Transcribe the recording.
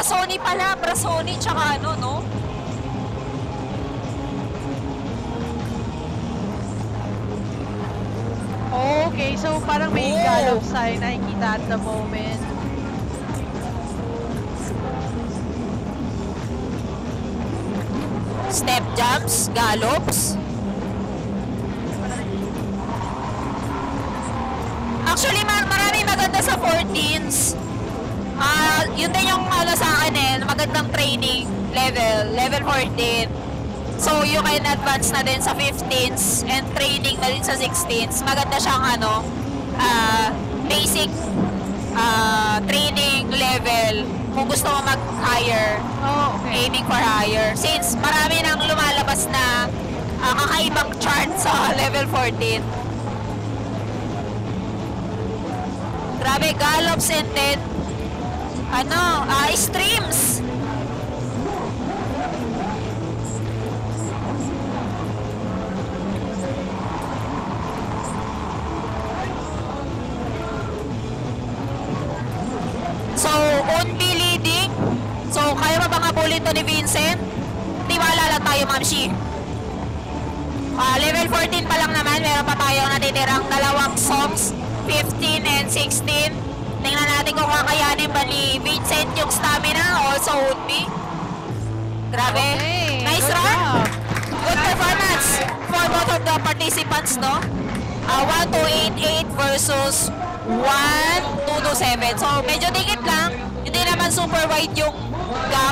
Brasoni pala. Brasoni tsaka ano, no? Okay, so parang may gallop sign nakikita at the moment. Step jumps, gallops. Actually, maraming maganda sa 14s. Yun din yung sa akin magandang training level 14. So, you can advance na din sa 15s and training na din sa 16s. Maganda siyang basic training level kung gusto mo mag-higher. Aiming for higher. Since marami nang lumalabas na kakaibang chart sa level 14. Grabe, gallops and then streams. So, Unbi leading. So, kaya ba bang habulin to ni Vincent? Tiwala lang tayo, Ma'am Shi. Level 14 pa lang naman, meron pa tayong natitirang dalawang songs, 15 and 16. Tingnan natin kung kakayanin ba ni Vincent yung stamina, also Unbi. Grabe. Okay, Nice run. Good performance for both of the participants, no? 1288 versus 1227. So, medyo dikit lang. Hindi naman super wide yung gap.